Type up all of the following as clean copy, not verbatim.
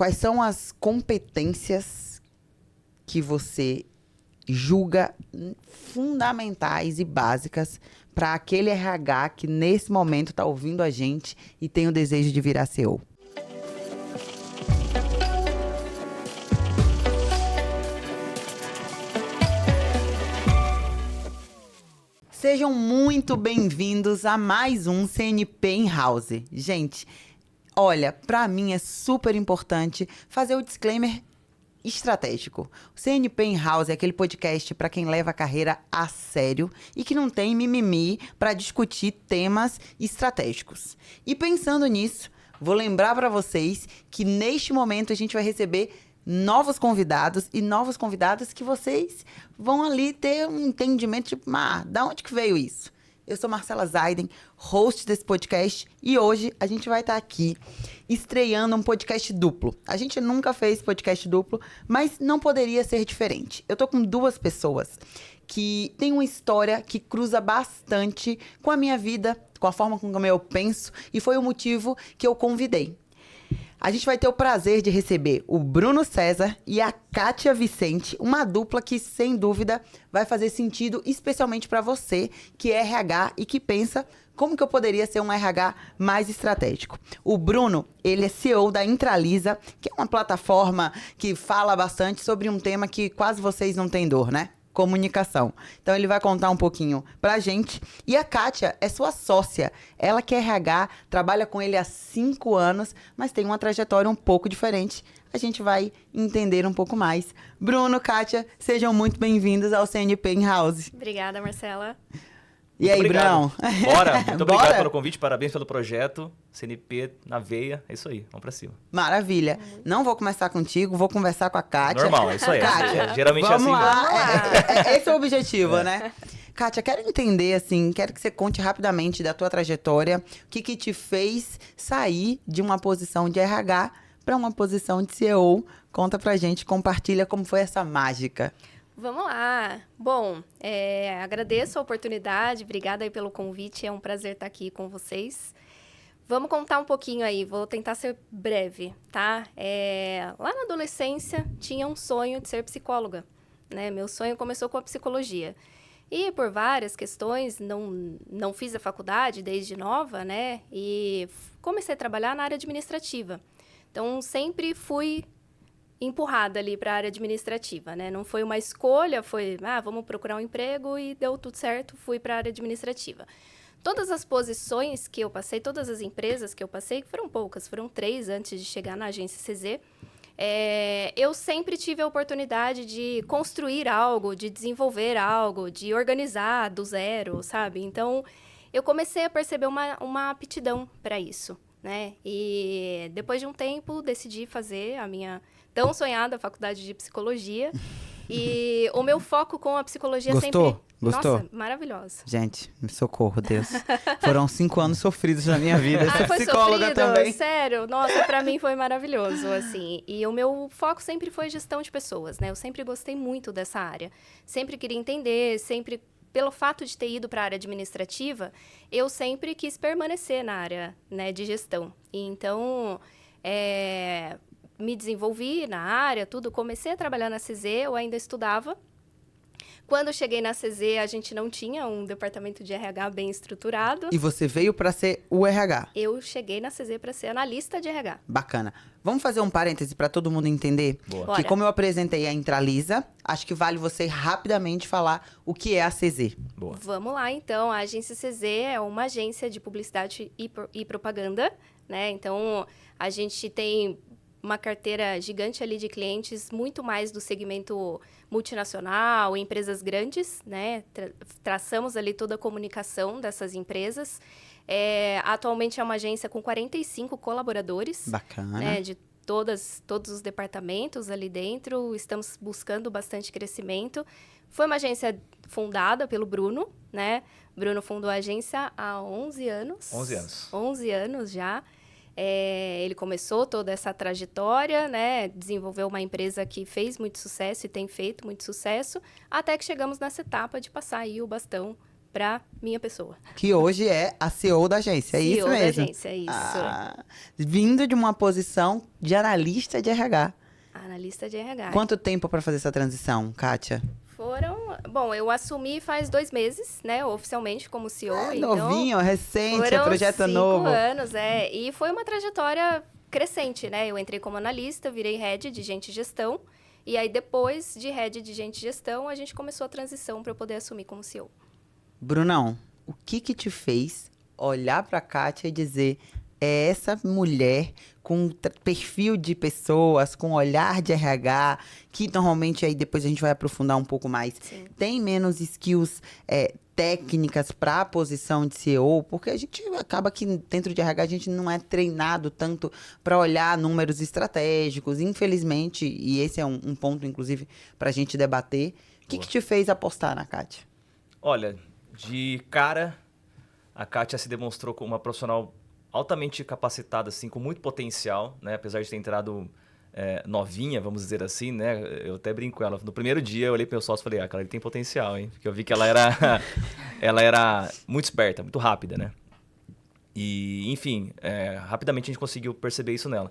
quais são as competências que você julga fundamentais e básicas para aquele RH que nesse momento está ouvindo a gente e tem o desejo de virar CEO? Sejam muito bem-vindos a mais um CNP in House. Gente, olha, para mim é super importante fazer o disclaimer estratégico. O CNP in House é aquele podcast para quem leva a carreira a sério e que não tem mimimi para discutir temas estratégicos. E pensando nisso, vou lembrar para vocês que neste momento a gente vai receber novos convidados e novos convidadas que vocês vão ali ter um entendimento tipo, da onde que veio isso? Eu sou Marcela Zaiden, host desse podcast, e hoje a gente vai estar aqui estreando um podcast duplo. A gente nunca fez podcast duplo, mas não poderia ser diferente. Eu tô com duas pessoas que têm uma história que cruza bastante com a minha vida, com a forma como eu penso, e foi o motivo que eu convidei. A gente vai ter o prazer de receber o Bruno César e a Kátia Vicente, uma dupla que, sem dúvida, vai fazer sentido especialmente para você, que é RH e que pensa como que eu poderia ser um RH mais estratégico. O Bruno, ele é CEO da Intralisa, que é uma plataforma que fala bastante sobre um tema que quase vocês não têm dor, né? Comunicação. Então, ele vai contar um pouquinho pra gente. E a Kátia é sua sócia. Ela que é RH, trabalha com ele há 5 anos, mas tem uma trajetória um pouco diferente. A gente vai entender um pouco mais. Bruno, Kátia, sejam muito bem-vindos ao CNP in House. Obrigada, Marcela. E aí, Brunão? Bora! Muito obrigado pelo convite, parabéns pelo projeto. CNP na veia, é isso aí, vamos pra cima. Maravilha. Não vou começar contigo, vou conversar com a Kátia. Normal, é isso aí. Kátia, geralmente vamos é assim. lá. Esse é o objetivo, né? Kátia, quero entender, assim, quero que você conte rapidamente da tua trajetória, o que te fez sair de uma posição de RH para uma posição de CEO. Conta pra gente, compartilha como foi essa mágica. Vamos lá. Bom, agradeço a oportunidade, obrigada aí pelo convite, é um prazer estar aqui com vocês. Vamos contar um pouquinho aí, vou tentar ser breve, tá? Lá na adolescência, tinha um sonho de ser psicóloga, né? Meu sonho começou com a psicologia. E por várias questões, não fiz a faculdade desde nova, né? E comecei a trabalhar na área administrativa. Então, sempre fui empurrada ali para a área administrativa, né? Não foi uma escolha, foi, vamos procurar um emprego e deu tudo certo, fui para a área administrativa. Todas as posições que eu passei, todas as empresas que eu passei, foram poucas, foram 3 antes de chegar na agência CZ, eu sempre tive a oportunidade de construir algo, de desenvolver algo, de organizar do zero, sabe? Então, eu comecei a perceber uma aptidão para isso, né? E depois de um tempo, decidi fazer a minha tão sonhada faculdade de psicologia. E o meu foco com a psicologia sempre... Gostou? Nossa, maravilhosa. Gente, me socorro, Deus. Foram 5 anos sofridos na minha vida. Ser foi psicóloga sofrido? também. Sério? Nossa, pra mim foi maravilhoso, assim. E o meu foco sempre foi gestão de pessoas, né? Eu sempre gostei muito dessa área. Sempre queria entender, sempre... Pelo fato de ter ido para a área administrativa, eu sempre quis permanecer na área, né, de gestão. E então, me desenvolvi na área, tudo. Comecei a trabalhar na CZ, eu ainda estudava. Quando eu cheguei na CZ, a gente não tinha um departamento de RH bem estruturado. E você veio para ser o RH? Eu cheguei na CZ para ser analista de RH. Bacana. Vamos fazer um parêntese para todo mundo entender? Boa. Que como eu apresentei a Intralisa, acho que vale você rapidamente falar o que é a CZ. Boa. Vamos lá, então. A agência CZ é uma agência de publicidade e propaganda, né? Então, a gente tem uma carteira gigante ali de clientes, muito mais do segmento multinacional, empresas grandes, né? Traçamos ali toda a comunicação dessas empresas. Atualmente é uma agência com 45 colaboradores. Bacana. Né? De todos os departamentos ali dentro. Estamos buscando bastante crescimento. Foi uma agência fundada pelo Bruno, né? Bruno fundou a agência há 11 anos. 11 anos. 11 anos já. Ele começou toda essa trajetória, né? Desenvolveu uma empresa que fez muito sucesso e tem feito muito sucesso, até que chegamos nessa etapa de passar aí o bastão para minha pessoa. Que hoje é a CEO da agência, é isso CEO da mesmo? agência, é isso. Vindo de uma posição de analista de RH. Analista de RH. Quanto tempo para fazer essa transição, Kátia? Bom, eu assumi faz 2 meses, né, oficialmente como CEO. Novinho, recente, foram projeto 5 novo. anos, e foi uma trajetória crescente, né? Eu entrei como analista, virei head de gente e gestão, e aí depois de head de gente e gestão, a gente começou a transição para eu poder assumir como CEO. Brunão, o que te fez olhar para Kátia e dizer é essa mulher com perfil de pessoas, com olhar de RH, que normalmente aí depois a gente vai aprofundar um pouco mais, Sim. tem menos skills técnicas para a posição de CEO, porque a gente acaba que dentro de RH a gente não é treinado tanto para olhar números estratégicos, infelizmente, e esse é um ponto, inclusive, para a gente debater. O que te fez apostar na Kátia? Olha, de cara, a Kátia se demonstrou como uma profissional altamente capacitada, assim, com muito potencial, né? Apesar de ter entrado novinha, vamos dizer assim, né? Eu até brinco com ela. No primeiro dia eu olhei pro meu sócio e falei, cara, ele tem potencial, hein? Porque eu vi que ela era muito esperta, muito rápida, né? E, enfim, rapidamente a gente conseguiu perceber isso nela.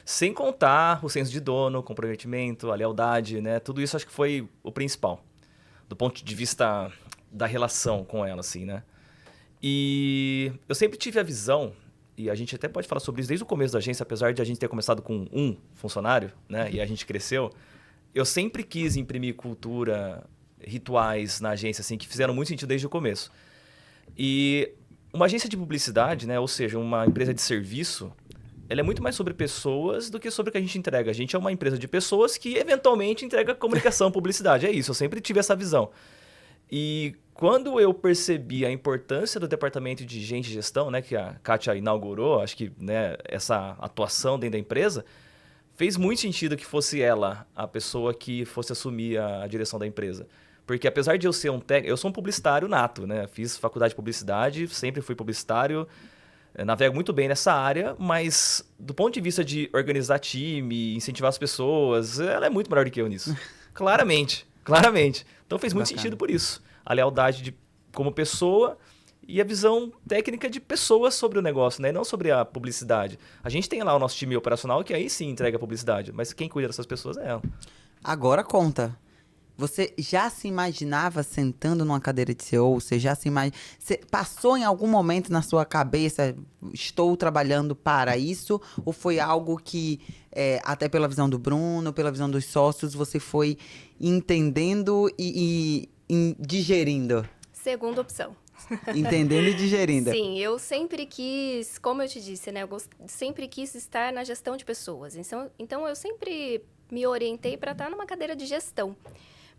Sem contar o senso de dono, o comprometimento, a lealdade, né? Tudo isso acho que foi o principal, do ponto de vista da relação com ela, assim, né? E eu sempre tive a visão, e a gente até pode falar sobre isso desde o começo da agência, apesar de a gente ter começado com um funcionário, né? E a gente cresceu. Eu sempre quis imprimir cultura, rituais na agência, assim, que fizeram muito sentido desde o começo. E uma agência de publicidade, né? Ou seja, uma empresa de serviço, ela é muito mais sobre pessoas do que sobre o que a gente entrega. A gente é uma empresa de pessoas que, eventualmente, entrega comunicação, publicidade. É isso, eu sempre tive essa visão. E quando eu percebi a importância do departamento de gente e gestão, né, que a Kátia inaugurou, acho que, né, essa atuação dentro da empresa, fez muito sentido que fosse ela a pessoa que fosse assumir a direção da empresa. Porque apesar de eu ser eu sou um publicitário nato, né? Fiz faculdade de publicidade, sempre fui publicitário, navego muito bem nessa área, mas do ponto de vista de organizar time, incentivar as pessoas, ela é muito melhor do que eu nisso. Claramente. Então fez muito sentido por isso. A lealdade como pessoa e a visão técnica de pessoas sobre o negócio, né? E não sobre a publicidade. A gente tem lá o nosso time operacional que aí sim entrega a publicidade, mas quem cuida dessas pessoas é ela. Agora conta. Você já se imaginava sentando numa cadeira de CEO? Você já se Você passou em algum momento na sua cabeça, estou trabalhando para isso? Ou foi algo que, até pela visão do Bruno, pela visão dos sócios, você foi entendendo e digerindo? Segunda opção. Entendendo e digerindo. Sim, eu sempre quis, como eu te disse, né? Eu sempre quis estar na gestão de pessoas. Então eu sempre me orientei para estar numa cadeira de gestão.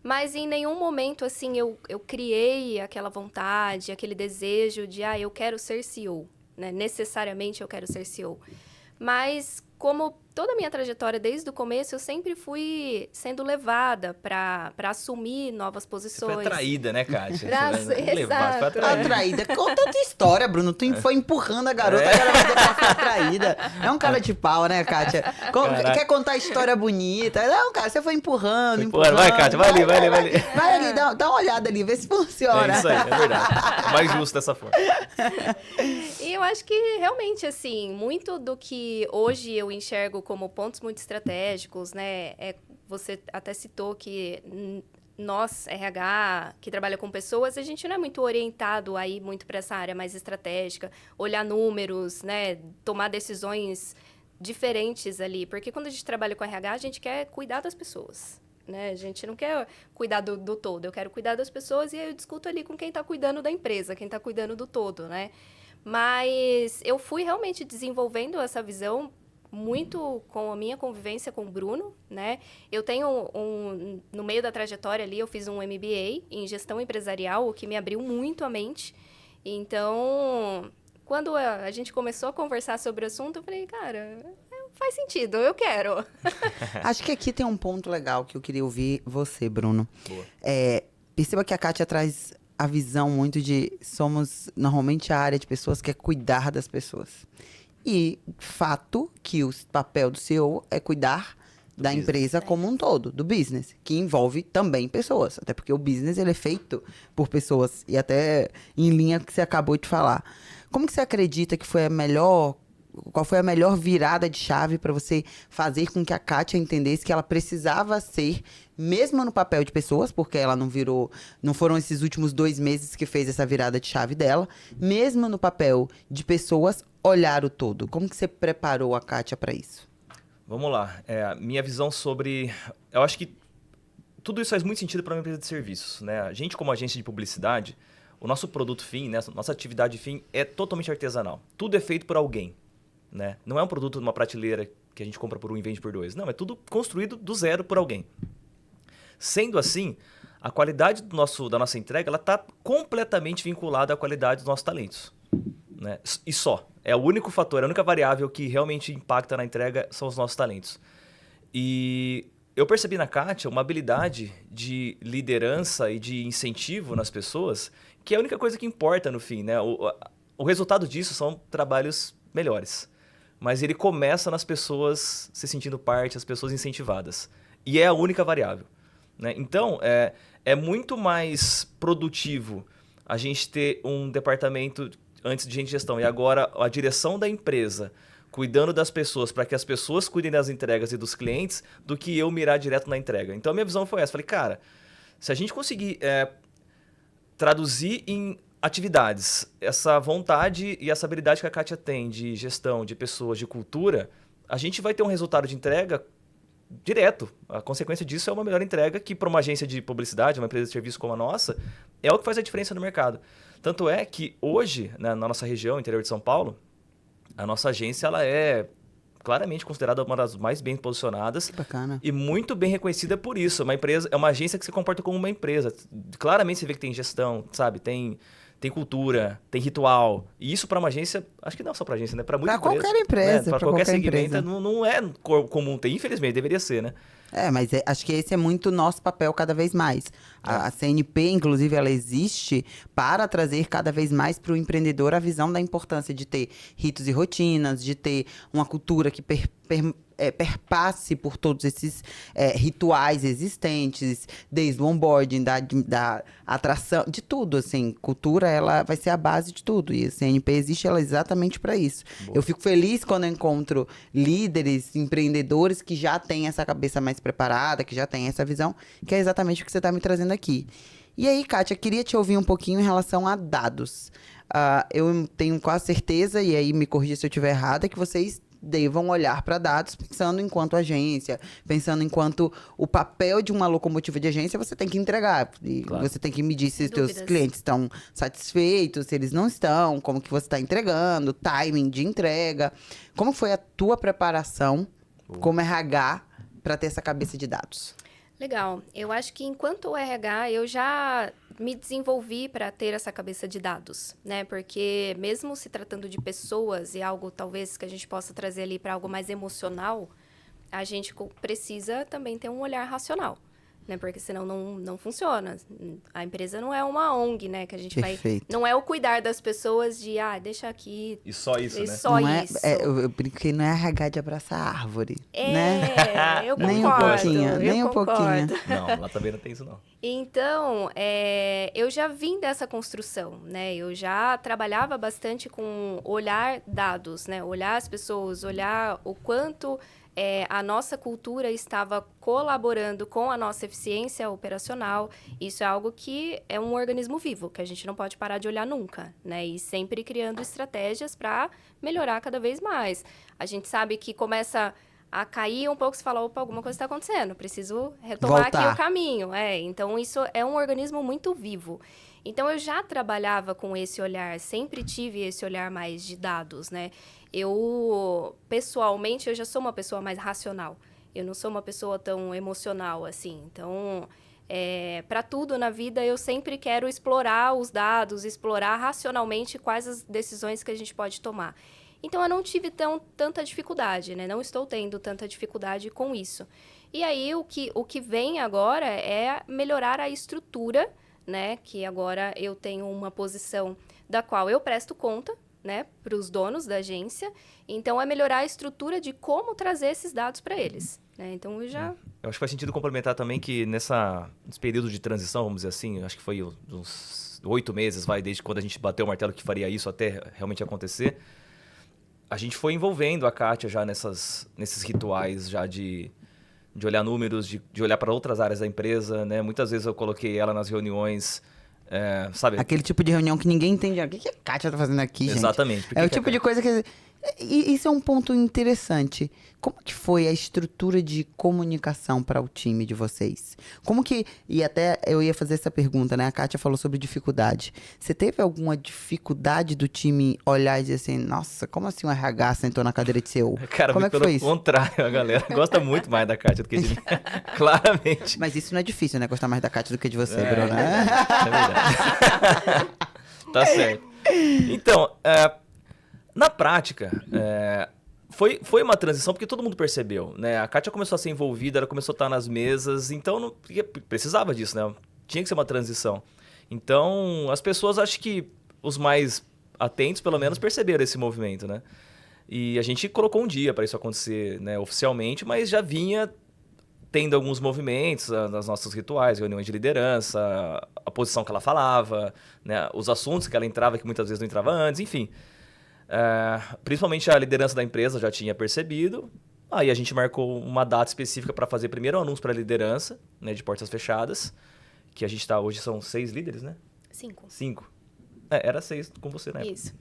Mas em nenhum momento, assim, eu criei aquela vontade, aquele desejo de, eu quero ser CEO, né? Necessariamente eu quero ser CEO. Mas, como toda a minha trajetória desde o começo, eu sempre fui sendo levada para assumir novas posições. Você foi atraída, né, Kátia? Exato. Atraída. Conta a tua história, Bruno. Tu foi empurrando a garota, a garota foi atraída. É um cara de pau, né, Kátia? Quer contar a história bonita? Não, cara, você foi empurrando. Vai, Kátia, vai ali. Vai ali, dá uma olhada ali, vê se funciona. É isso aí, é verdade. É mais justo dessa forma. E eu acho que, realmente, assim, muito do que hoje eu enxergo como pontos muito estratégicos, né? Você até citou que nós, RH, que trabalha com pessoas, a gente não é muito orientado aí muito para essa área mais estratégica, olhar números, né? Tomar decisões diferentes ali. Porque quando a gente trabalha com RH, a gente quer cuidar das pessoas, né? A gente não quer cuidar do todo. Eu quero cuidar das pessoas e aí eu discuto ali com quem está cuidando da empresa, quem está cuidando do todo, né? Mas eu fui realmente desenvolvendo essa visão muito com a minha convivência com o Bruno, né? Eu tenho no meio da trajetória ali, eu fiz um MBA em gestão empresarial, o que me abriu muito a mente. Então, quando a gente começou a conversar sobre o assunto, eu falei, cara, faz sentido, eu quero. Acho que aqui tem um ponto legal que eu queria ouvir você, Bruno. Boa. Perceba que a Kátia traz a visão muito de somos normalmente a área de pessoas que é cuidar das pessoas. E fato que o papel do CEO é cuidar da business. empresa como um todo, do business, que envolve também pessoas. Até porque o business ele é feito por pessoas. E até em linha que você acabou de falar. Como que você acredita que foi a melhor... Qual foi a melhor virada de chave para você fazer com que a Kátia entendesse que ela precisava ser, mesmo no papel de pessoas, porque ela não foram esses últimos 2 meses que fez essa virada de chave dela, mesmo no papel de pessoas, olhar o todo. Como que você preparou a Kátia para isso? Vamos lá. A minha visão sobre... Eu acho que tudo isso faz muito sentido para uma empresa de serviços, né? A gente, como agência de publicidade, o nosso produto fim, né? Nossa atividade fim é totalmente artesanal. Tudo é feito por alguém, né? Não é um produto numa prateleira que a gente compra por um e vende por 2. Não, é tudo construído do zero por alguém. Sendo assim, a qualidade da nossa entrega está completamente vinculada à qualidade dos nossos talentos, né? E só. É o único fator, a única variável que realmente impacta na entrega são os nossos talentos. E eu percebi na Kátia uma habilidade de liderança e de incentivo nas pessoas, que é a única coisa que importa no fim, né? O resultado disso são trabalhos melhores. Mas ele começa nas pessoas se sentindo parte, as pessoas incentivadas. E é a única variável, né? Então, é muito mais produtivo a gente ter um departamento antes de gente de gestão e agora a direção da empresa cuidando das pessoas para que as pessoas cuidem das entregas e dos clientes do que eu mirar direto na entrega. Então, a minha visão foi essa. Falei, cara, se a gente conseguir traduzir em atividades, essa vontade e essa habilidade que a Kátia tem de gestão, de pessoas, de cultura, a gente vai ter um resultado de entrega direto. A consequência disso é uma melhor entrega que para uma agência de publicidade, uma empresa de serviço como a nossa, é o que faz a diferença no mercado. Tanto é que hoje, né, na nossa região, interior de São Paulo, a nossa agência ela é claramente considerada uma das mais bem posicionadas. Que bacana. E muito bem reconhecida por isso. É uma agência que se comporta como uma empresa. Claramente você vê que tem gestão, sabe? Tem cultura, tem ritual. E isso para uma agência, acho que não só para agência, né? Para muita Pra qualquer empresa, para pra qualquer qualquer segmento, empresa. não é comum ter. Infelizmente, deveria ser, né? Mas acho que esse é muito nosso papel cada vez mais. A CNP, inclusive, ela existe para trazer cada vez mais para o empreendedor a visão da importância de ter ritos e rotinas, de ter uma cultura que perpasse por todos esses rituais existentes, desde o onboarding, da atração, de tudo, assim. Cultura, ela vai ser a base de tudo. E a CNP existe ela exatamente para isso. Boa. Eu fico feliz quando eu encontro líderes, empreendedores que já têm essa cabeça mais preparada, que já têm essa visão, que é exatamente o que você está me trazendo aqui. E aí, Kátia, queria te ouvir um pouquinho em relação a dados. Eu tenho quase certeza, e aí me corrija se eu estiver errada, que vocês devam olhar para dados pensando enquanto agência, pensando enquanto o papel de uma locomotiva de agência você tem que entregar. E Claro. você tem que medir se os Sem seus dúvidas. clientes estão satisfeitos, se eles não estão, como que você está entregando, timing de entrega. Como foi a tua preparação como RH para ter essa cabeça de dados? Legal. Eu acho que enquanto RH, eu já me desenvolvi para ter essa cabeça de dados, né? Porque mesmo se tratando de pessoas e algo talvez que a gente possa trazer ali para algo mais emocional, a gente precisa também ter um olhar racional, né? Porque senão não funciona. A empresa não é uma ONG, né? Que a gente Perfeito. não é o cuidar das pessoas de, deixa aqui. E só isso, E né? só Não isso. eu brinquei, não é RH de abraçar a árvore, né? Eu concordo. Nem um pouquinho, eu nem um concordo. pouquinho. Não, lá também não tem isso, não. Então, eu já vim dessa construção, né? Eu já trabalhava bastante com olhar dados, né? Olhar as pessoas, olhar o quanto a nossa cultura estava colaborando com a nossa eficiência operacional. Isso é algo que é um organismo vivo, que a gente não pode parar de olhar nunca, né? E sempre criando estratégias para melhorar cada vez mais. A gente sabe que começa a cair um pouco, você fala, opa, alguma coisa está acontecendo, preciso retomar Voltar. aqui o caminho. Então, isso é um organismo muito vivo. Então, eu já trabalhava com esse olhar, sempre tive esse olhar mais de dados, né? Pessoalmente, eu já sou uma pessoa mais racional. Eu não sou uma pessoa tão emocional, assim. Então, para tudo na vida, eu sempre quero explorar os dados, explorar racionalmente quais as decisões que a gente pode tomar. Então, eu não tive tanta dificuldade, né? Não estou tendo tanta dificuldade com isso. E aí, o que vem agora é melhorar a estrutura, né? Que agora eu tenho uma posição da qual eu presto conta, né, para os donos da agência. Então, é melhorar a estrutura de como trazer esses dados para eles. Né? Então, eu já... Eu acho que faz sentido complementar também que nesse período de transição, vamos dizer assim, acho que foi uns 8 meses, desde quando a gente bateu o martelo que faria isso até realmente acontecer, a gente foi envolvendo a Kátia já nesses rituais já de olhar números, de olhar para outras áreas da empresa, né? Muitas vezes eu coloquei ela nas reuniões, sabe? Aquele tipo de reunião que ninguém entende. O que a Kátia tá fazendo aqui, gente? Exatamente. É o tipo de coisa que... E isso é um ponto interessante. Como que foi a estrutura de comunicação para o time de vocês? Como que... E até eu ia fazer essa pergunta, né? A Kátia falou sobre dificuldade. Você teve alguma dificuldade do time olhar e dizer assim, nossa, como assim o RH sentou na cadeira de CEO? Cara, como é que pelo foi isso? contrário, a galera gosta muito mais da Kátia do que de mim. Claramente. Mas isso não é difícil, né? Gostar mais da Kátia do que de você, É, Bruno. é verdade. Tá certo. Então, na prática, foi uma transição porque todo mundo percebeu, né? A Kátia começou a ser envolvida, ela começou a estar nas mesas, então não precisava disso, né? Tinha que ser uma transição. Então, as pessoas, acho que os mais atentos, pelo menos, perceberam esse movimento, né? E a gente colocou um dia para isso acontecer, né, oficialmente, mas já vinha tendo alguns movimentos nas nossos rituais, reuniões de liderança, a posição que ela falava, né, os assuntos que ela entrava que muitas vezes não entrava antes, enfim. Principalmente a liderança da empresa já tinha percebido. Aí a gente marcou uma data específica para fazer primeiro o anúncio para a liderança, né, de portas fechadas, que a gente está hoje, são 6 líderes, né? 5. 5. Era 6 com você, né? Isso.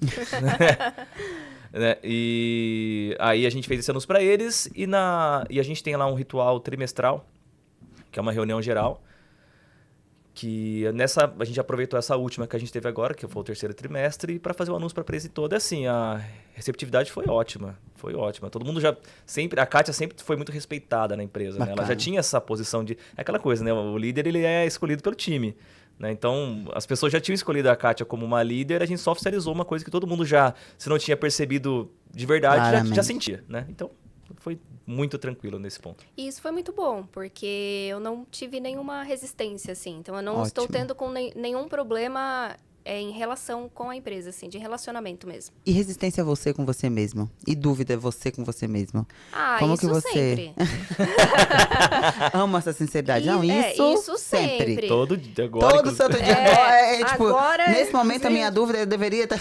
Né? E aí a gente fez esse anúncio para eles e a gente tem lá um ritual trimestral, que é uma reunião geral, que a gente aproveitou essa última que a gente teve agora, que foi o terceiro trimestre, para fazer o anúncio para a empresa toda. E assim, a receptividade foi ótima. Todo mundo a Kátia sempre foi muito respeitada na empresa, né? Ela já tinha essa posição de... É aquela coisa, né? O líder, ele é escolhido pelo time. Né? Então, as pessoas já tinham escolhido a Kátia como uma líder, a gente só oficializou uma coisa que todo mundo já, se não tinha percebido de verdade, já sentia, né? Então, foi muito tranquilo nesse ponto. E isso foi muito bom, porque eu não tive nenhuma resistência, assim. Então, eu não estou tendo com nenhum problema em relação com a empresa, assim, de relacionamento mesmo. E resistência é você com você mesmo? E dúvida é você com você mesmo? Como isso que você sempre. Ama essa sinceridade? Não, isso sempre. Todo santo dia. Agora, nesse momento, a minha dúvida, eu deveria estar...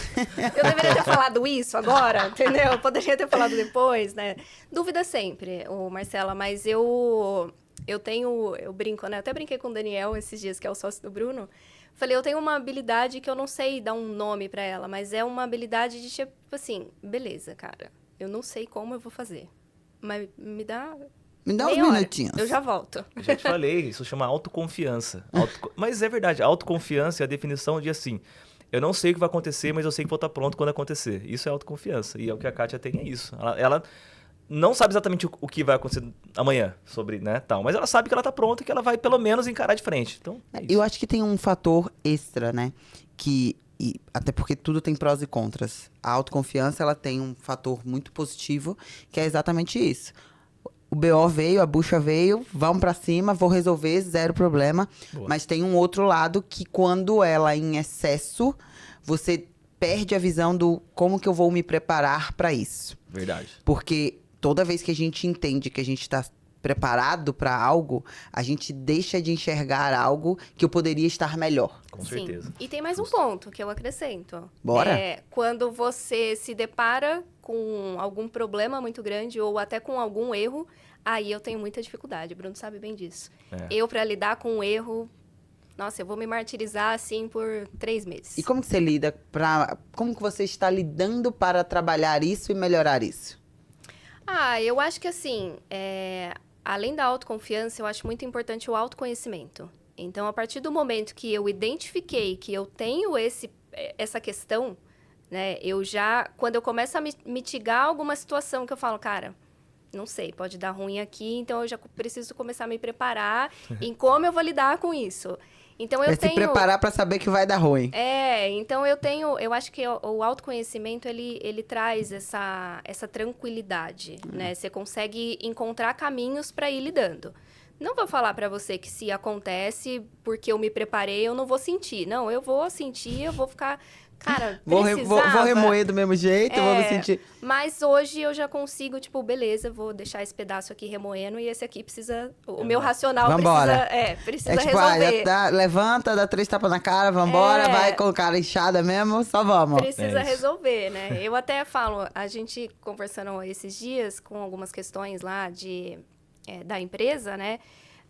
Eu deveria ter falado isso agora, entendeu? Eu poderia ter falado depois, né? Dúvida sempre, Marcela, mas eu brinco, né? Eu até brinquei com o Daniel esses dias, que é o sócio do Bruno. Falei, eu tenho uma habilidade que eu não sei dar um nome pra ela, mas é uma habilidade de tipo assim, beleza, cara, eu não sei como eu vou fazer, mas me dá uns minutinhos. Eu já volto. Eu já te falei, isso chama autoconfiança. Mas é verdade, autoconfiança é a definição de assim, eu não sei o que vai acontecer, mas eu sei que vou estar pronto quando acontecer. Isso é autoconfiança, e é o que a Kátia tem, é isso. Ela não sabe exatamente o que vai acontecer amanhã sobre, né, tal, mas ela sabe que ela tá pronta e que ela vai pelo menos encarar de frente. Então, é isso. Eu acho que tem um fator extra, né, até porque tudo tem prós e contras. A autoconfiança, ela tem um fator muito positivo, que é exatamente isso. O BO veio, a bucha veio, vamos pra cima, vou resolver, zero problema. Boa. Mas tem um outro lado que quando ela é em excesso, você perde a visão do como que eu vou me preparar pra isso. Verdade. Porque toda vez que a gente entende que a gente está preparado para algo, a gente deixa de enxergar algo que eu poderia estar melhor. Com certeza. Sim. E tem mais um ponto que eu acrescento. Bora? Quando você se depara com algum problema muito grande ou até com algum erro, aí eu tenho muita dificuldade. O Bruno sabe bem disso. Eu, para lidar com um erro, nossa, eu vou me martirizar assim por 3 meses. E como que você lida como que você está lidando para trabalhar isso e melhorar isso? Eu acho que assim, além da autoconfiança, eu acho muito importante o autoconhecimento. Então, a partir do momento que eu identifiquei que eu tenho essa questão, né, quando eu começo a mitigar alguma situação que eu falo, cara, não sei, pode dar ruim aqui, então eu já preciso começar a me preparar em como eu vou lidar com isso. Então, se preparar para saber que vai dar ruim. Então eu acho que o autoconhecimento, ele traz essa tranquilidade, né? Você consegue encontrar caminhos para ir lidando. Não vou falar para você que se acontece porque eu me preparei, eu não vou sentir. Não, eu vou sentir, eu vou ficar Cara, Vou precisava. remoer do mesmo jeito, vou me sentir... Mas hoje eu já consigo, tipo, beleza, vou deixar esse pedaço aqui remoendo e esse aqui precisa... O meu racional Vambora. precisa É tipo, resolver. levanta, dá 3 tapas na cara, vambora, vai com a cara inchada mesmo, só vamos. Precisa É isso. resolver, né? Eu até falo, a gente conversando esses dias com algumas questões lá da empresa, né?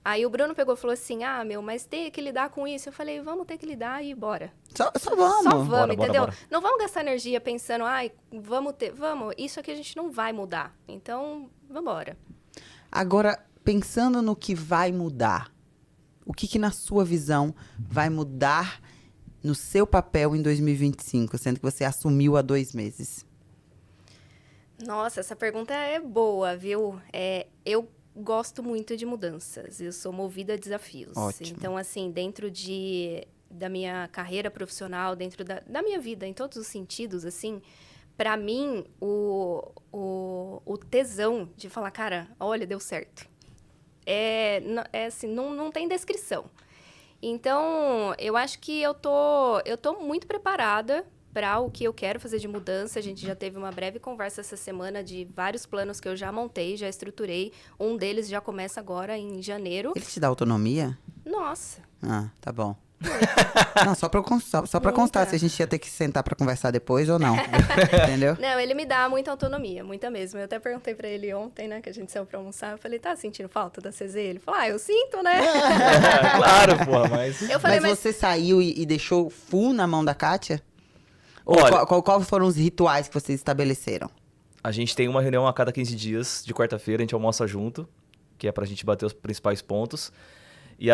Aí o Bruno pegou e falou assim, mas tem que lidar com isso. Eu falei, vamos ter que lidar e bora. Só vamos. Só vamos, Bora, entendeu? bora. Não vamos gastar energia pensando, vamos, isso aqui a gente não vai mudar. Então, vambora. Agora, pensando no que vai mudar, o que na sua visão vai mudar no seu papel em 2025, sendo que você assumiu há 2 meses? Nossa, essa pergunta é boa, viu? Eu gosto muito de mudanças, eu sou movida a desafios. Ótimo. Então, assim, dentro da minha carreira profissional, dentro da minha vida, em todos os sentidos, assim, para mim, o tesão de falar, cara, olha, deu certo. Assim, não tem descrição. Então, eu acho que eu tô muito preparada para o que eu quero fazer de mudança. A gente já teve uma breve conversa essa semana de vários planos que eu já montei, já estruturei. Um deles já começa agora em janeiro. Ele te dá autonomia? Nossa, Ah, tá bom. Não, só pra constar se a gente ia ter que sentar pra conversar depois ou não. Entendeu? não, ele me dá muita autonomia, muita mesmo. Eu até perguntei para ele ontem, né, que a gente saiu para almoçar. Eu falei, tá sentindo falta da CZ? Ele falou, eu sinto, né? Claro, porra, mas... Eu falei, Mas você saiu e deixou full na mão da Kátia? Ou Olha- quais foram os rituais que vocês estabeleceram? A gente tem uma reunião a cada 15 dias, de quarta-feira, a gente almoça junto, que é pra gente bater os principais pontos. E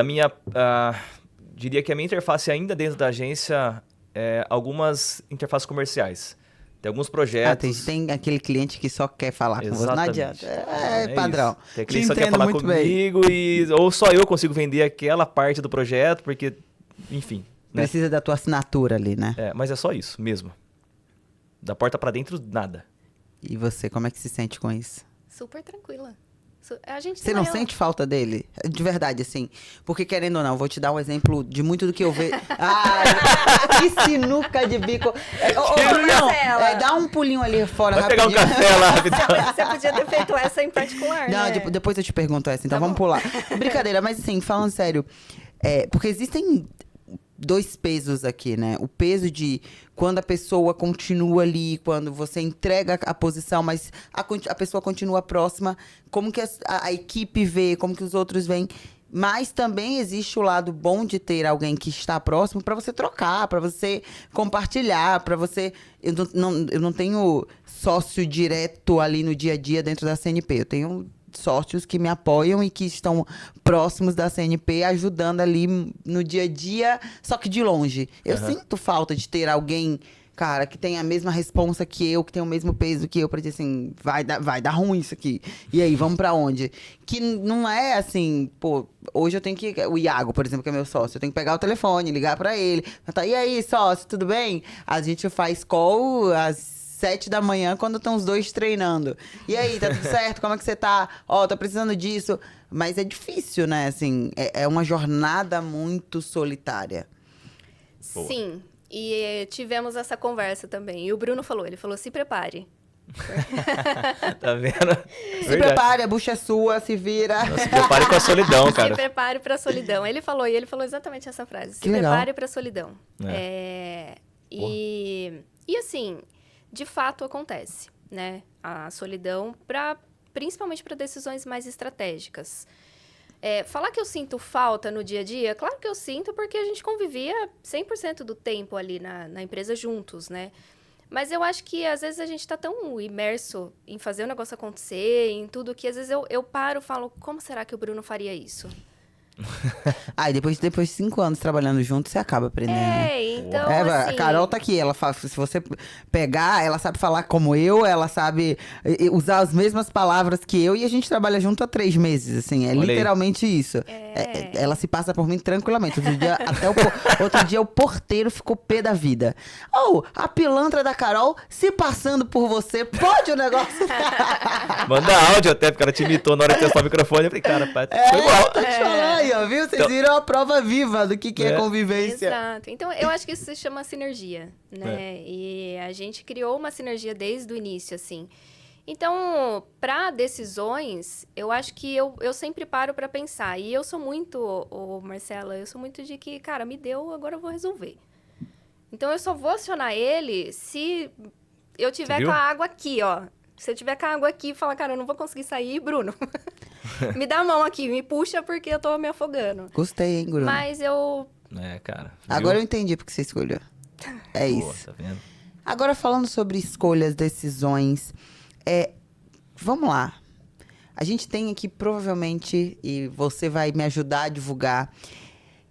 diria que a minha interface ainda dentro da agência é algumas interfaces comerciais. Tem alguns projetos... Tem aquele cliente que só quer falar com você. Não Exatamente. adianta. É padrão. isso. Tem Te cliente que só quer entendo falar muito bem. comigo ou só eu consigo vender aquela parte do projeto, porque, enfim... né? Precisa da tua assinatura ali, né? Mas é só isso mesmo. Da porta pra dentro, nada. E você, como é que se sente com isso? super tranquila. A gente Você tem não uma sente falta dele? De verdade, assim. Porque, querendo ou não, vou te dar um exemplo de muito do que eu vejo. Que sinuca de bico. Marcela. Dá um pulinho ali fora Vai pegar um rapidinho. café lá, rapidão. Você podia ter feito essa em particular, Não, né? depois eu te pergunto essa, então Tá vamos bom. pular. Brincadeira, mas assim, falando sério, porque existem 2 pesos aqui, né? O peso de quando a pessoa continua ali, quando você entrega a posição, mas a pessoa continua próxima, como que a equipe vê, como que os outros veem. Mas também existe o lado bom de ter alguém que está próximo para você trocar, para você compartilhar, para você... Eu não tenho sócio direto ali no dia a dia dentro da CNP. Eu tenho sócios que me apoiam e que estão próximos da CNP, ajudando ali no dia a dia, só que de longe. Eu sinto falta de ter alguém, cara, que tem a mesma responsa que eu, que tem o mesmo peso que eu, pra dizer assim, vai dar ruim isso aqui. E aí, vamos pra onde? Que não é assim, pô, hoje eu tenho que... O Iago, por exemplo, que é meu sócio, eu tenho que pegar o telefone, ligar pra ele. E aí, sócio, tudo bem? A gente faz call às 7 da manhã, quando estão os 2 treinando. E aí, tá tudo certo? Como é que você tá? Tô precisando disso. Mas é difícil, né? Assim, é uma jornada muito solitária. Boa. Sim, e tivemos essa conversa também. E o Bruno falou, se prepare. Tá vendo? Se prepare, a bucha é sua, se vira. Se prepare com a solidão, Se cara. prepare para a solidão. Ele falou exatamente essa frase. Se Que legal. prepare para a solidão. E assim, de fato acontece, né? A solidão, principalmente para decisões mais estratégicas. Falar que eu sinto falta no dia a dia, claro que eu sinto, porque a gente convivia 100% do tempo ali na empresa juntos, né? Mas eu acho que, às vezes, a gente tá tão imerso em fazer o negócio acontecer, em tudo, que às vezes eu paro e falo, como será que o Bruno faria isso? E depois de 5 anos trabalhando junto, você acaba aprendendo. Né? Então, A assim... Carol tá aqui, ela fala, se você pegar, ela sabe falar como eu, ela sabe usar as mesmas palavras que eu, e a gente trabalha junto há 3 meses, assim, Olha aí. literalmente isso. Ela se passa por mim tranquilamente. Outro dia o porteiro ficou pé da vida. A pilantra da Carol se passando por você, pode o negócio? Manda áudio até, porque ela te imitou na hora de testar o microfone. Eu falei, cara, pai, foi igual. Tô te falando aí, ó, viu? Vocês viram a prova viva do que é convivência. Exato. Então, eu acho que isso se chama sinergia, né? E a gente criou uma sinergia desde o início, assim. Então, para decisões, eu acho que eu sempre paro para pensar. E eu sou muito, Marcela, eu sou muito de que, cara, me deu, agora eu vou resolver. Então, eu só vou acionar ele se eu tiver com a água aqui, ó. Se eu tiver com a água aqui e falar, cara, eu não vou conseguir sair, Bruno, me dá a mão aqui, me puxa porque eu tô me afogando. Gostei, hein, Bruno? Mas eu... Cara. Agora eu entendi porque você escolheu. É Boa, isso. tá vendo? Agora, falando sobre escolhas, decisões... Vamos lá. A gente tem aqui, provavelmente, e você vai me ajudar a divulgar,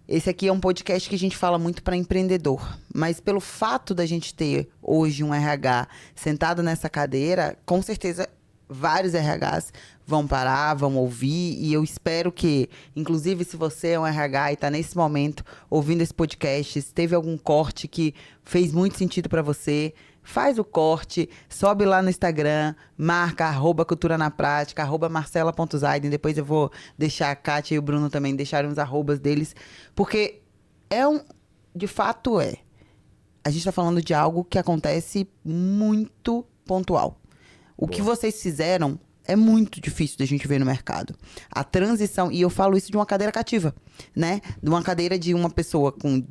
esse aqui é um podcast que a gente fala muito para empreendedor. Mas pelo fato da gente ter hoje um RH sentado nessa cadeira, com certeza vários RHs vão parar, vão ouvir. E eu espero que, inclusive, se você é um RH e está nesse momento ouvindo esse podcast, se teve algum corte que fez muito sentido para você, faz o corte, sobe lá no Instagram, marca @cultura na prática, @marcela.zaiden. Depois eu vou deixar a Kátia e o Bruno também deixarem os arrobas deles. Porque de fato a gente tá falando de algo que acontece muito pontual. O que vocês fizeram é muito difícil da gente ver no mercado. A transição, e eu falo isso de uma cadeira cativa, né? De uma cadeira de uma pessoa com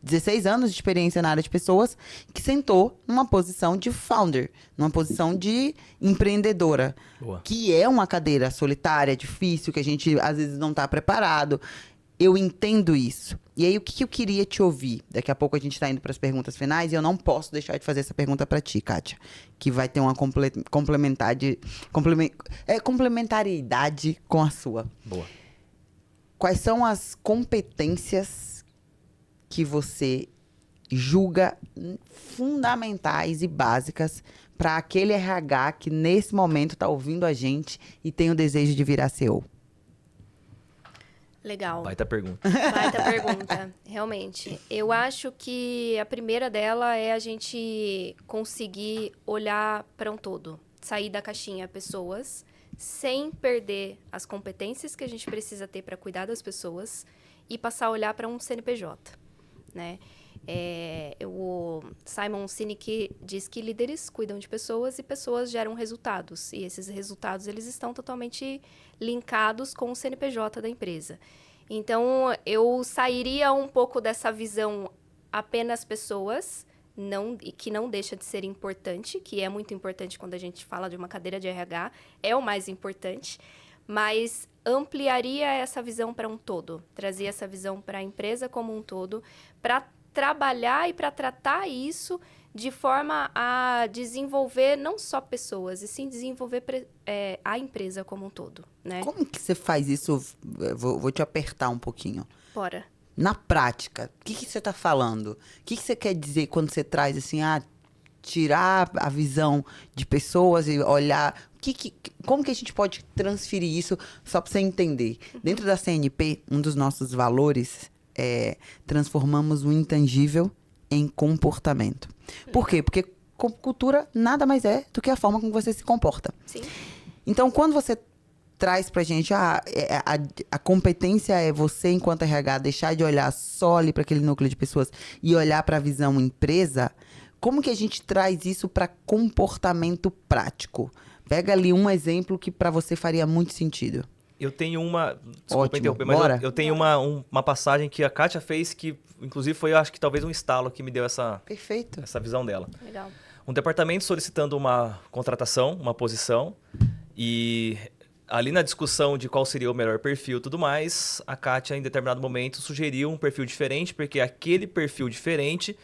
16 anos de experiência na área de pessoas, que sentou numa posição de founder, numa posição de empreendedora. Boa. Que é uma cadeira solitária, difícil, que a gente às vezes não está preparado. Eu entendo isso. E aí, o que eu queria te ouvir? Daqui a pouco a gente está indo para as perguntas finais e eu não posso deixar de fazer essa pergunta para ti, Kátia, que vai ter uma complementariedade com a sua. Boa. Quais são as competências que você julga fundamentais e básicas para aquele RH que nesse momento está ouvindo a gente e tem o desejo de virar CEO? Legal. Baita pergunta. Baita pergunta, realmente. Eu acho que a primeira dela é a gente conseguir olhar para um todo, sair da caixinha pessoas, sem perder as competências que a gente precisa ter para cuidar das pessoas e passar a olhar para um CNPJ, né? O Simon Sinek diz que líderes cuidam de pessoas e pessoas geram resultados. E esses resultados, eles estão totalmente linkados com o CNPJ da empresa. Então, eu sairia um pouco dessa visão apenas pessoas, que não deixa de ser importante, que é muito importante quando a gente fala de uma cadeira de RH, é o mais importante, mas ampliaria essa visão para um todo, trazia essa visão para a empresa como um todo, para trabalhar e para tratar isso de forma a desenvolver não só pessoas, e sim desenvolver a empresa como um todo, né? Como que você faz isso? Vou te apertar um pouquinho. Bora. Na prática, o que você está falando? O que você quer dizer quando você traz assim, tirar a visão de pessoas e olhar... Como que a gente pode transferir isso só para você entender? Dentro da CNP, um dos nossos valores é transformamos o intangível em comportamento. Por quê? Porque cultura nada mais é do que a forma como você se comporta. Sim. Então, quando você traz pra gente a competência é você, enquanto RH, deixar de olhar só ali para aquele núcleo de pessoas e olhar para a visão empresa, como que a gente traz isso para comportamento prático? Pega ali um exemplo que para você faria muito sentido. Eu tenho uma... Desculpa interromper, mas eu tenho uma passagem que a Kátia fez que, inclusive, foi, acho que talvez um estalo que me deu essa visão dela. Legal. Um departamento solicitando uma contratação, uma posição, e ali na discussão de qual seria o melhor perfil e tudo mais, a Kátia, em determinado momento, sugeriu um perfil diferente, porque aquele perfil diferente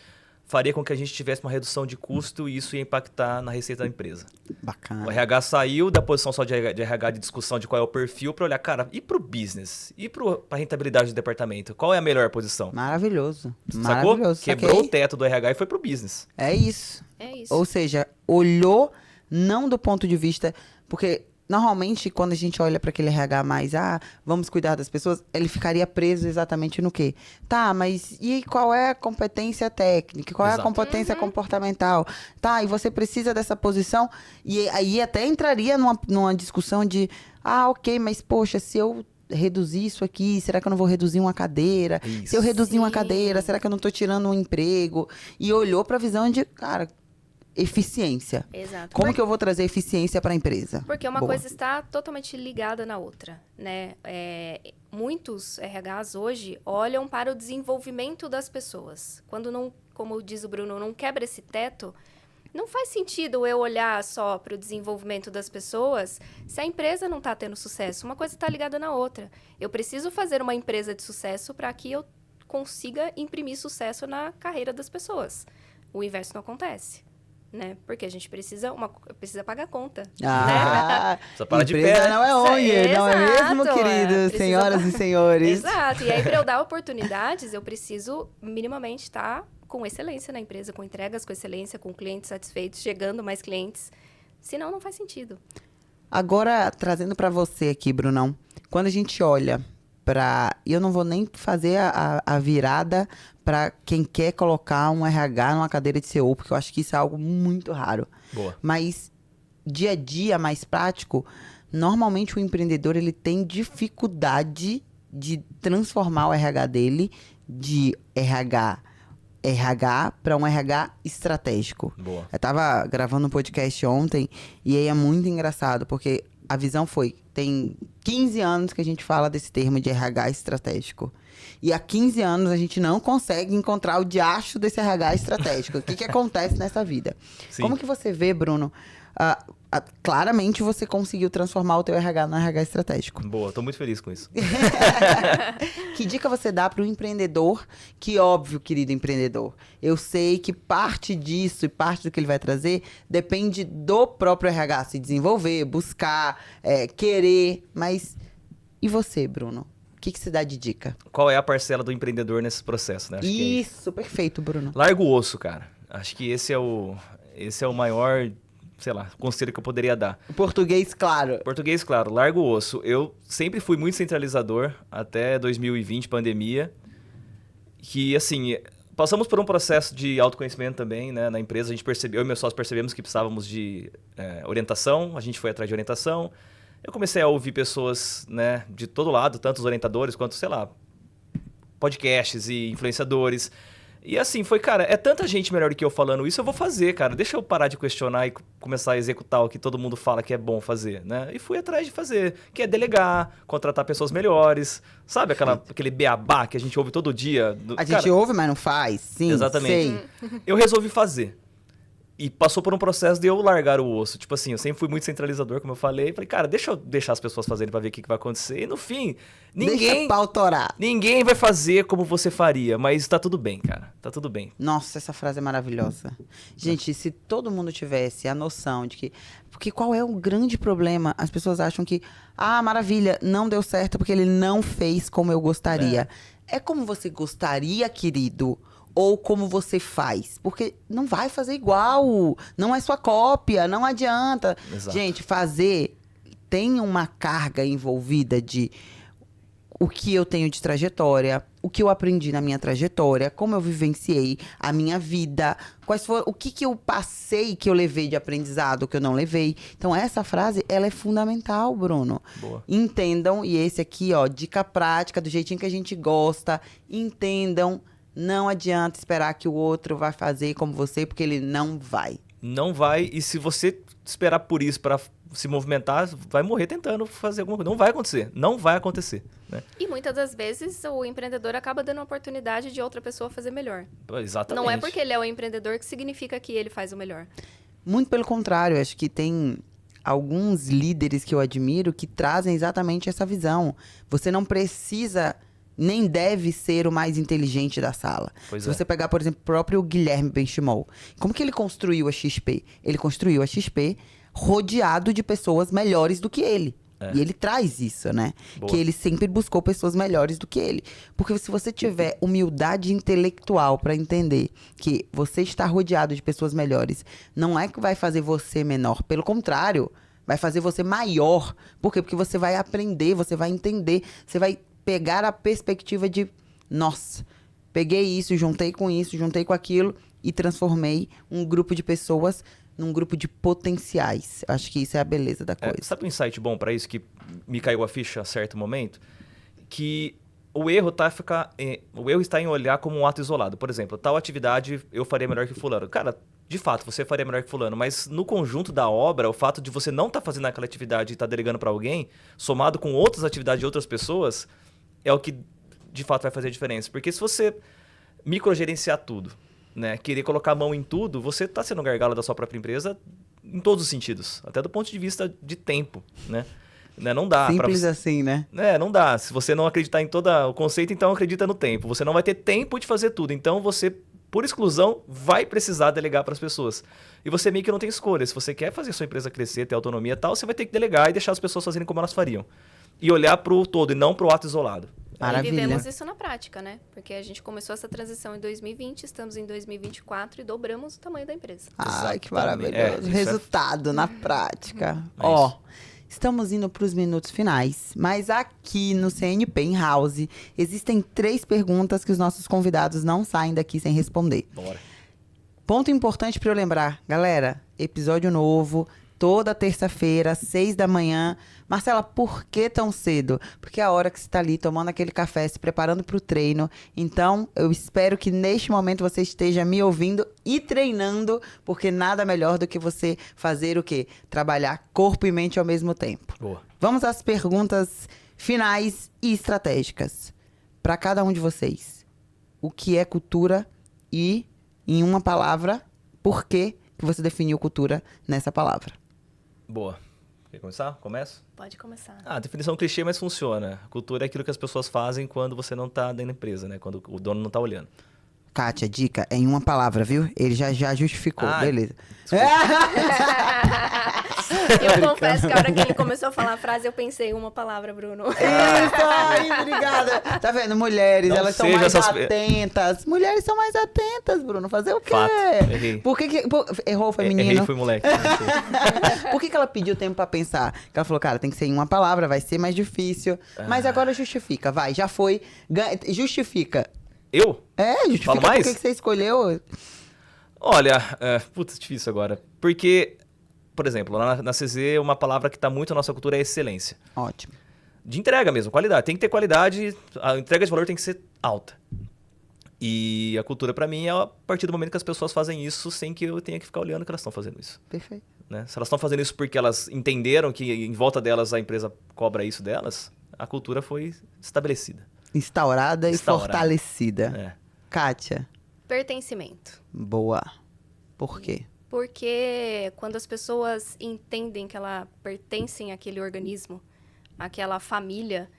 faria com que a gente tivesse uma redução de custo e isso ia impactar na receita da empresa. Bacana. O RH saiu da posição só de RH de discussão de qual é o perfil para olhar, cara, e para o business? E para a rentabilidade do departamento? Qual é a melhor posição? Maravilhoso. Sacou? Maravilhoso. Quebrou o teto do RH e foi para o business. É isso. É isso. Ou seja, olhou não do ponto de vista... Porque normalmente, quando a gente olha para aquele RH mais, vamos cuidar das pessoas, ele ficaria preso exatamente no quê? Tá, mas e qual é a competência técnica? Qual é a Exato. competência comportamental? Tá, e você precisa dessa posição? E aí até entraria numa discussão de, ok, mas poxa, se eu reduzir isso aqui, será que eu não vou reduzir uma cadeira? Isso. Se eu reduzir uma Sim. cadeira, será que eu não tô tirando um emprego? E olhou para a visão de, cara, eficiência. Exato. Como que eu vou trazer eficiência para a empresa? Porque uma Boa. coisa está totalmente ligada na outra, né? Muitos RHs hoje olham para o desenvolvimento das pessoas. Quando não, como diz o Bruno, não quebra esse teto, não faz sentido eu olhar só para o desenvolvimento das pessoas se a empresa não está tendo sucesso. Uma coisa está ligada na outra. Eu preciso fazer uma empresa de sucesso para que eu consiga imprimir sucesso na carreira das pessoas. O inverso não acontece. Né? Porque a gente precisa pagar a conta. Precisa parar de empresa pé, né? não é ONG, não é mesmo, Exato, queridos, precisa- senhoras e senhores? Exato. E aí, para eu dar oportunidades, eu preciso minimamente estar com excelência na empresa, com entregas com excelência, com clientes satisfeitos, chegando mais clientes. Senão, não faz sentido. Agora, trazendo para você aqui, Brunão, quando a gente olha para... E eu não vou nem fazer a virada para quem quer colocar um RH numa cadeira de CEO, porque eu acho que isso é algo muito raro. Boa. Mas, dia a dia, mais prático, normalmente o empreendedor ele tem dificuldade de transformar o RH dele de RH para um RH estratégico. Boa. Eu tava gravando um podcast ontem e aí é muito engraçado, porque a visão foi, tem 15 anos que a gente fala desse termo de RH estratégico. E há 15 anos a gente não consegue encontrar o diacho desse RH estratégico. O que acontece nessa vida? Sim. Como que você vê, Bruno? Claramente você conseguiu transformar o teu RH no RH estratégico. Boa, tô muito feliz com isso. Que dica você dá para o empreendedor? Que óbvio, querido empreendedor, eu sei que parte disso e parte do que ele vai trazer depende do próprio RH se desenvolver, buscar, querer. Mas e você, Bruno? O que você dá de dica? Qual é a parcela do empreendedor nesse processo, né? Acho que é Isso, perfeito, Bruno. larga o osso, cara. Acho que esse é o maior, sei lá, conselho que eu poderia dar. Português, claro. Português, claro, larga o osso. Eu sempre fui muito centralizador, até 2020, pandemia, que, assim, passamos por um processo de autoconhecimento também, né, na empresa. A gente percebeu, eu e meu sócio percebemos que precisávamos de orientação, a gente foi atrás de orientação. Eu comecei a ouvir pessoas, né, de todo lado, tanto os orientadores quanto, sei lá, podcasts e influenciadores. E assim, foi, cara, é tanta gente melhor do que eu falando isso, eu vou fazer, cara. Deixa eu parar de questionar e começar a executar o que todo mundo fala que é bom fazer, né? E fui atrás de fazer, que é delegar, contratar pessoas melhores, sabe? Aquele beabá que a gente ouve todo dia. A gente ouve, mas não faz. Sim, Exatamente. sei. Eu resolvi fazer. E passou por um processo de eu largar o osso. Tipo assim, eu sempre fui muito centralizador, como eu falei. Falei, cara, deixa eu deixar as pessoas fazerem pra ver o que vai acontecer. E no fim, Deixa pau torar. ninguém vai fazer como você faria. Mas tá tudo bem, cara. Tá tudo bem. Nossa, essa frase é maravilhosa. Gente, se todo mundo tivesse a noção de que... Porque qual é o grande problema? As pessoas acham que, maravilha, não deu certo porque ele não fez como eu gostaria. É como você gostaria, querido, ou como você faz. Porque não vai fazer igual. Não é sua cópia, não adianta. Exato. Gente, fazer tem uma carga envolvida de o que eu tenho de trajetória, o que eu aprendi na minha trajetória, como eu vivenciei a minha vida, o que eu passei que eu levei de aprendizado, que eu não levei. Então, essa frase, ela é fundamental, Bruno. Boa. Entendam, e esse aqui, ó, dica prática, do jeitinho que a gente gosta, entendam, não adianta esperar que o outro vai fazer como você, porque ele não vai. Não vai, e se você esperar por isso pra se movimentar, vai morrer tentando fazer alguma coisa. Não vai acontecer. Não vai acontecer. Né? E muitas das vezes o empreendedor acaba dando a oportunidade de outra pessoa fazer melhor. Exatamente. Não é porque ele é o empreendedor que significa que ele faz o melhor. Muito pelo contrário, acho que tem alguns líderes que eu admiro que trazem exatamente essa visão. Você não precisa nem deve ser o mais inteligente da sala. Pois Se é. você pegar, por exemplo, o próprio Guilherme Benchimol, como que ele construiu a XP? Ele construiu a XP rodeado de pessoas melhores do que ele. É. E ele traz isso, né? Boa. Que ele sempre buscou pessoas melhores do que ele. Porque se você tiver humildade intelectual para entender que você está rodeado de pessoas melhores, não é que vai fazer você menor. Pelo contrário, vai fazer você maior. Por quê? Porque você vai aprender, você vai entender, você vai pegar a perspectiva de, nossa, peguei isso, juntei com aquilo e transformei um grupo de pessoas num grupo de potenciais. Eu acho que isso é a beleza da coisa. Sabe um insight bom para isso que me caiu a ficha a certo momento? Que o erro está em olhar como um ato isolado. Por exemplo, tal atividade eu faria melhor que fulano. Cara, de fato, você faria melhor que fulano, mas no conjunto da obra, o fato de você não estar fazendo aquela atividade e estar delegando para alguém, somado com outras atividades de outras pessoas, é o que de fato vai fazer a diferença. Porque se você microgerenciar tudo, né, querer colocar a mão em tudo, você está sendo gargalo da sua própria empresa em todos os sentidos, até do ponto de vista de tempo, né? Não dá. Simples assim, né? Não dá. Se você não acreditar em todo o conceito, então acredita no tempo. Você não vai ter tempo de fazer tudo. Então você, por exclusão, vai precisar delegar para as pessoas. E você meio que não tem escolha. Se você quer fazer sua empresa crescer, ter autonomia e tal, você vai ter que delegar e deixar as pessoas fazerem como elas fariam. E olhar para o todo e não para o ato isolado. Maravilha. E vivemos isso na prática, né? Porque a gente começou essa transição em 2020, estamos em 2024 e dobramos o tamanho da empresa. Ai, que Exatamente. maravilhoso. Resultado na prática. Ó, estamos indo para os minutos finais, mas aqui no CNP in House existem 3 perguntas que os nossos convidados não saem daqui sem responder. Bora. Ponto importante para eu lembrar, galera, episódio novo, toda terça-feira, 6 da manhã. Marcela, por que tão cedo? Porque é a hora que você está ali tomando aquele café, se preparando para o treino. Então, eu espero que neste momento você esteja me ouvindo e treinando, porque nada melhor do que você fazer o quê? Trabalhar corpo e mente ao mesmo tempo. Boa. Vamos às perguntas finais e estratégicas. Para cada um de vocês, o que é cultura e, em uma palavra, por que você definiu cultura nessa palavra? Boa. Quer começar? Começo? Pode começar. Definição clichê, mas funciona. Cultura é aquilo que as pessoas fazem quando você não está dentro da empresa, né? Quando o dono não está olhando. Kátia, dica, é em uma palavra, viu? Ele já justificou, beleza. Eu confesso que a hora que ele começou a falar a frase, eu pensei uma palavra, Bruno. Isso, ai, obrigada. Tá vendo? Mulheres, Não elas são seja mais essas- atentas. Mulheres são mais atentas, Bruno. Fazer o quê? Fato, errei. Por que errou o Errei, feminino? fui moleque. Por que ela pediu tempo pra pensar? Que ela falou, cara, tem que ser em uma palavra, vai ser mais difícil. Mas agora justifica, vai, já foi. Justifica. Eu? Justifica Falo por mais? que você escolheu. Olha, putz, difícil agora. Porque, por exemplo, lá na CZ, uma palavra que está muito na nossa cultura é excelência. Ótimo. De entrega mesmo, qualidade. Tem que ter qualidade, a entrega de valor tem que ser alta. E a cultura, para mim, é a partir do momento que as pessoas fazem isso sem que eu tenha que ficar olhando que elas estão fazendo isso. Perfeito. Né? Se elas estão fazendo isso porque elas entenderam que em volta delas a empresa cobra isso delas, a cultura foi estabelecida. Instaurada e fortalecida. É. Kátia, Pertencimento. boa. Por quê? Porque quando as pessoas entendem que elas pertencem àquele organismo, àquela família,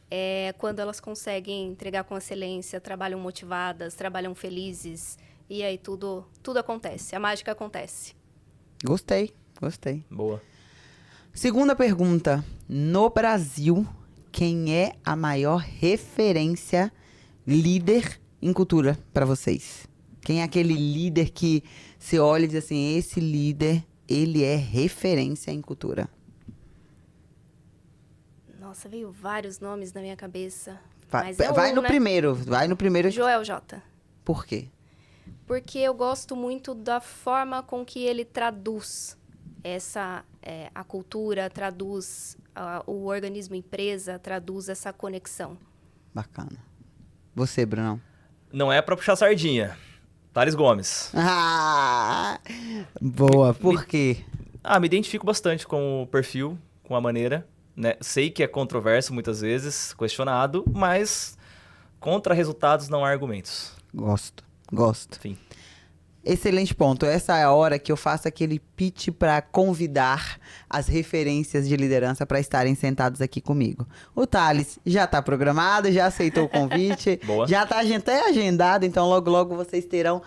é quando elas conseguem entregar com excelência, trabalham motivadas, trabalham felizes, e aí tudo acontece, a mágica acontece. Gostei. Boa. Segunda pergunta. No Brasil, quem é a maior referência líder em cultura para vocês? Quem é aquele líder que você olha e diz assim, esse líder, ele é referência em cultura? Nossa, veio vários nomes na minha cabeça. Vai, mas é vai um, no né? primeiro. Joel J. Por quê? Porque eu gosto muito da forma com que ele traduz a cultura, traduz o organismo empresa, traduz essa conexão. Bacana. Você, Brunão? Não é para puxar sardinha. Thales Gomes. Ah, boa. Por quê? Me identifico bastante com o perfil, com a maneira, né? Sei que é controverso muitas vezes, questionado, mas contra resultados não há argumentos. Gosto. Enfim. Excelente ponto. Essa é a hora que eu faço aquele pitch para convidar as referências de liderança para estarem sentados aqui comigo. O Thales já está programado, já aceitou o convite, Boa. já está até agendado, então logo logo vocês terão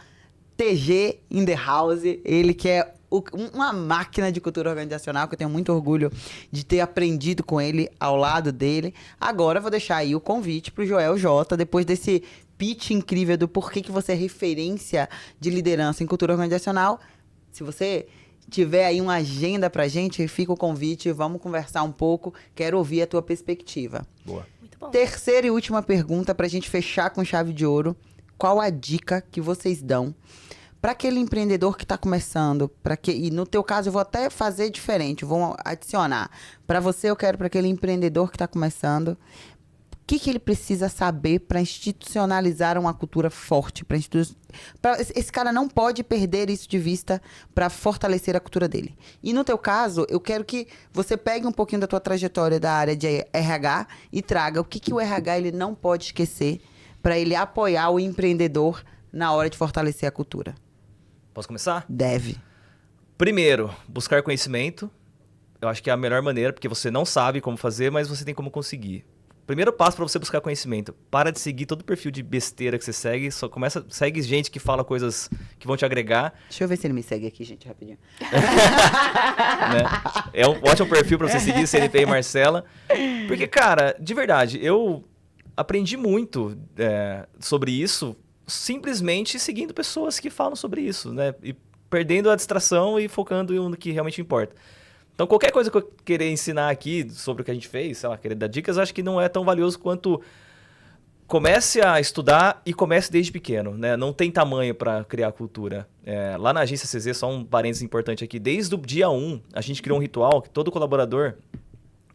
TG in the house, ele que é uma máquina de cultura organizacional, que eu tenho muito orgulho de ter aprendido com ele, ao lado dele. Agora eu vou deixar aí o convite pro Joel J, depois desse pitch incrível do porquê que você é referência de liderança em cultura organizacional. Se você tiver aí uma agenda pra gente, fica o convite, vamos conversar um pouco, quero ouvir a tua perspectiva. Boa. Muito bom. Terceira e última pergunta pra gente fechar com chave de ouro. Qual a dica que vocês dão para aquele empreendedor que está começando? E no teu caso eu vou até fazer diferente, vou adicionar. Para você eu quero para aquele empreendedor que está começando, o que ele precisa saber para institucionalizar uma cultura forte? Esse cara não pode perder isso de vista para fortalecer a cultura dele. E no teu caso, eu quero que você pegue um pouquinho da tua trajetória da área de RH e traga o que o RH ele não pode esquecer para ele apoiar o empreendedor na hora de fortalecer a cultura. Posso começar? Deve. Primeiro, buscar conhecimento. Eu acho que é a melhor maneira, porque você não sabe como fazer, mas você tem como conseguir. Primeiro passo para você buscar conhecimento. Para de seguir todo o perfil de besteira que você segue. Segue gente que fala coisas que vão te agregar. Deixa eu ver se ele me segue aqui, gente, rapidinho. Né? É um ótimo perfil para você seguir, CNP e Marcela. Porque, cara, de verdade, eu aprendi muito sobre isso simplesmente seguindo pessoas que falam sobre isso, né? E perdendo a distração e focando no que realmente importa. Então, qualquer coisa que eu querer ensinar aqui sobre o que a gente fez, sei lá, querer dar dicas, acho que não é tão valioso quanto comece a estudar e comece desde pequeno, né? Não tem tamanho para criar cultura. Lá na agência CZ, só um parênteses importante aqui, desde o dia 1, a gente criou um ritual que todo colaborador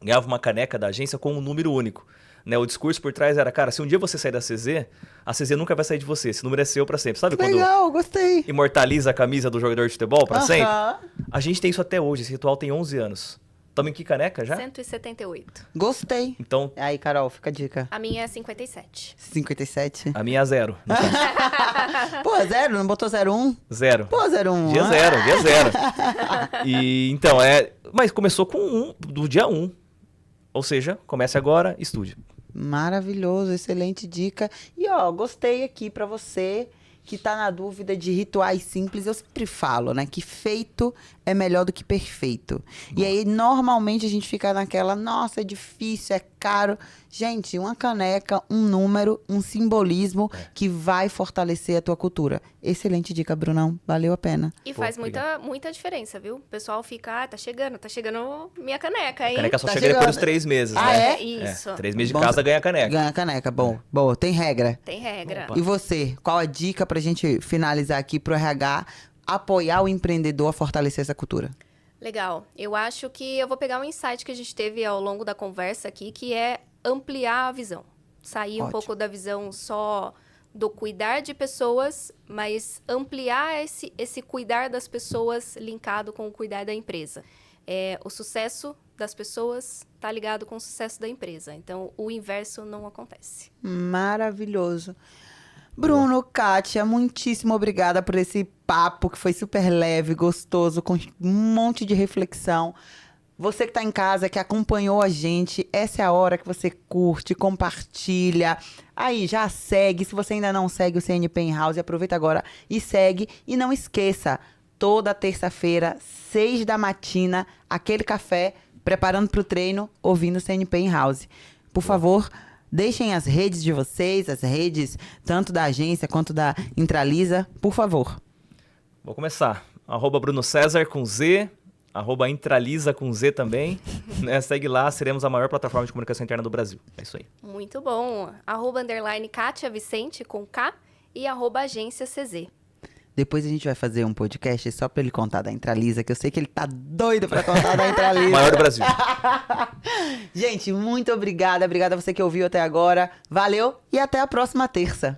ganhava uma caneca da agência com um número único. Né, o discurso por trás era, cara, se um dia você sair da CZ, a CZ nunca vai sair de você. Esse número é seu pra sempre. Sabe Legal, gostei. Imortaliza a camisa do jogador de futebol pra sempre? A gente tem isso até hoje. Esse ritual tem 11 anos. Tamo em que caneca já? 178. Gostei. Então, Aí, Carol, fica a dica. A minha é 57. 57. a minha é 0. Pô, 0? Não botou 01? 0. Pô, 01. Dia 0, dia 0. E, então, mas começou com do dia 1. Ou seja, comece agora, estude. Maravilhoso, excelente dica. E ó, gostei aqui pra você que tá na dúvida de rituais simples. Eu sempre falo, né, que feito é melhor do que perfeito. E aí, normalmente, a gente fica naquela, nossa, é difícil, é caro. Gente, uma caneca, um número, um simbolismo que vai fortalecer a tua cultura. Excelente dica, Brunão. Valeu a pena. E Pô, faz obrigado. muita diferença, viu? O pessoal fica, tá chegando minha caneca, hein? A caneca só Tá chega depois chegando. dos 3 meses, Ah, né? é? Isso. 3 meses de Bom, casa ganha a caneca. Ganha a caneca, bom. Boa, tem regra. Tem regra. Opa. E você, qual a dica pra gente finalizar aqui pro RH apoiar o empreendedor a fortalecer essa cultura? Legal. Eu acho que eu vou pegar um insight que a gente teve ao longo da conversa aqui, que é ampliar a visão. Sair um Ótimo. pouco da visão só do cuidar de pessoas, mas ampliar esse cuidar das pessoas linkado com o cuidar da empresa. O sucesso das pessoas está ligado com o sucesso da empresa. Então, o inverso não acontece. Maravilhoso. Bruno, Kátia, muitíssimo obrigada por esse papo que foi super leve, gostoso, com um monte de reflexão. Você que está em casa, que acompanhou a gente, essa é a hora que você curte, compartilha. Aí, já segue. Se você ainda não segue o CNP in House, aproveita agora e segue. E não esqueça, toda terça-feira, 6 da matina, aquele café, preparando para o treino, ouvindo o CNP in House. Por favor, deixem as redes de vocês, as redes tanto da agência quanto da Intralisa, por favor. Vou começar. @Bruno César com Z, @Intralisa com Z também. Né? Segue lá, seremos a maior plataforma de comunicação interna do Brasil. É isso aí. Muito bom. @Kátia Vicente com K e @Agência CZ. Depois a gente vai fazer um podcast só pra ele contar da Intralisa, que eu sei que ele tá doido pra contar da Intralisa. Maior do Brasil. Gente, muito obrigada. Obrigada a você que ouviu até agora. Valeu e até a próxima terça.